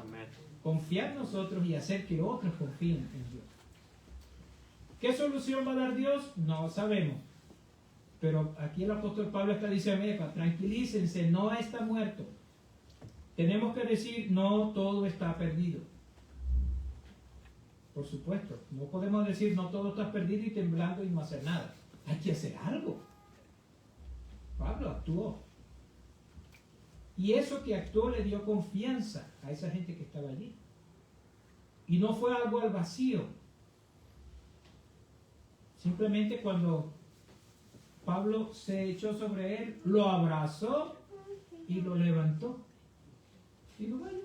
Amén. Confiar nosotros y hacer que otros confíen en Dios. ¿Qué solución va a dar Dios? No sabemos. Pero aquí el apóstol Pablo está diciendo, tranquilícense, no está muerto. Tenemos que decir, no todo está perdido. Por supuesto, no podemos decir, no todo está perdido y temblando y no hacer nada. Hay que hacer algo. Pablo actuó. Y eso que actuó le dio confianza a esa gente que estaba allí. Y no fue algo al vacío. Simplemente cuando Pablo se echó sobre él, lo abrazó y lo levantó. Y lo vaya.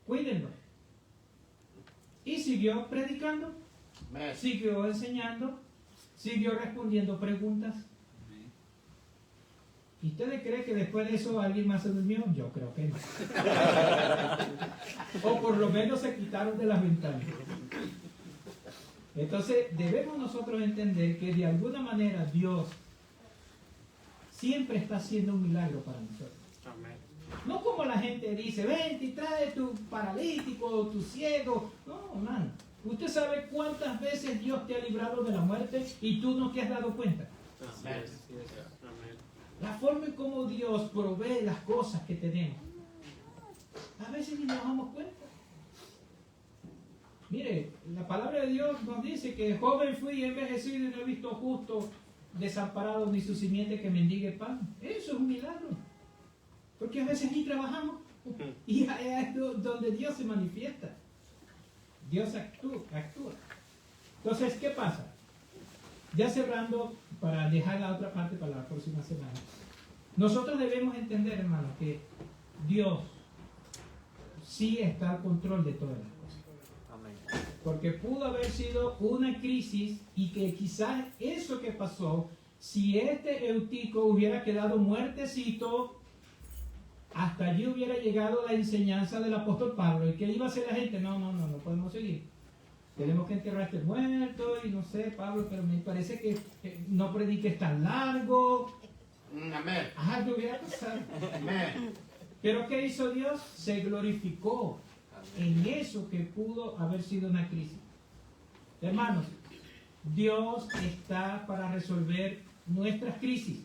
Cuídenlo. Y siguió predicando, siguió enseñando, siguió respondiendo preguntas. ¿Y ustedes creen que después de eso alguien más se durmió? Yo creo que no. O por lo menos se quitaron de las ventanas. Entonces debemos nosotros entender que de alguna manera Dios siempre está haciendo un milagro para nosotros. Amén. No como la gente dice, ven y trae tu paralítico, tu ciego. No, hermano. ¿Usted sabe cuántas veces Dios te ha librado de la muerte y tú no te has dado cuenta? Amén. Amén. La forma en cómo Dios provee las cosas que tenemos. A veces ni nos damos cuenta. Mire, la palabra de Dios nos dice que joven fui y envejecido y no he visto justo desamparado ni su simiente que mendigue pan. Eso es un milagro. Porque a veces ni trabajamos. Y es donde Dios se manifiesta. Dios actúa. Entonces, ¿qué pasa? Ya cerrando, para dejar la otra parte para la próxima semana. Nosotros debemos entender, hermanos, que Dios sí está al control de todas las cosas. Amén. Porque pudo haber sido una crisis y que quizás eso que pasó, si este Eutico hubiera quedado muertecito, hasta allí hubiera llegado la enseñanza del apóstol Pablo. ¿Y qué iba a hacer la gente? No podemos seguir. Tenemos que enterrar a este muerto y no sé, Pablo, pero me parece que no prediques tan largo. Amén. ¿Qué hubiera pasado? Amén. Pero ¿qué hizo Dios? Se glorificó en eso que pudo haber sido una crisis. Hermanos, Dios está para resolver nuestras crisis,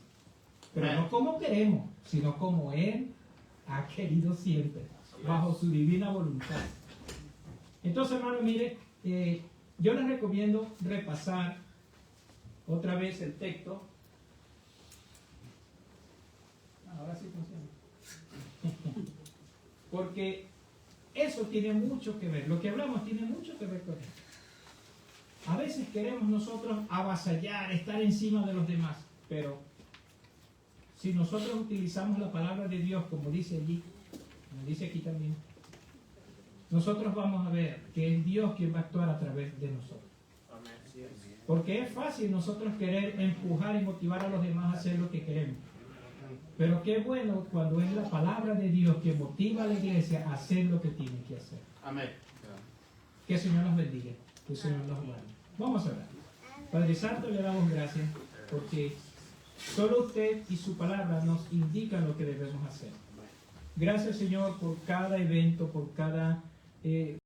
pero no como queremos, sino como Él ha querido siempre, bajo su divina voluntad. Entonces, hermanos, mire, yo les recomiendo repasar otra vez el texto porque eso tiene mucho que ver. Lo que hablamos tiene mucho que ver con eso. A veces queremos nosotros avasallar, estar encima de los demás, pero si nosotros utilizamos la palabra de Dios, como dice allí, como dice aquí también, nosotros vamos a ver que es Dios quien va a actuar a través de nosotros. Porque es fácil nosotros querer empujar y motivar a los demás a hacer lo que queremos. Pero qué bueno cuando es la palabra de Dios que motiva a la iglesia a hacer lo que tiene que hacer. Amén. Que el Señor nos bendiga, que el Señor nos guarde. Vamos a orar. Padre Santo, le damos gracias porque solo usted y su palabra nos indican lo que debemos hacer. Gracias, Señor, por cada evento, por cada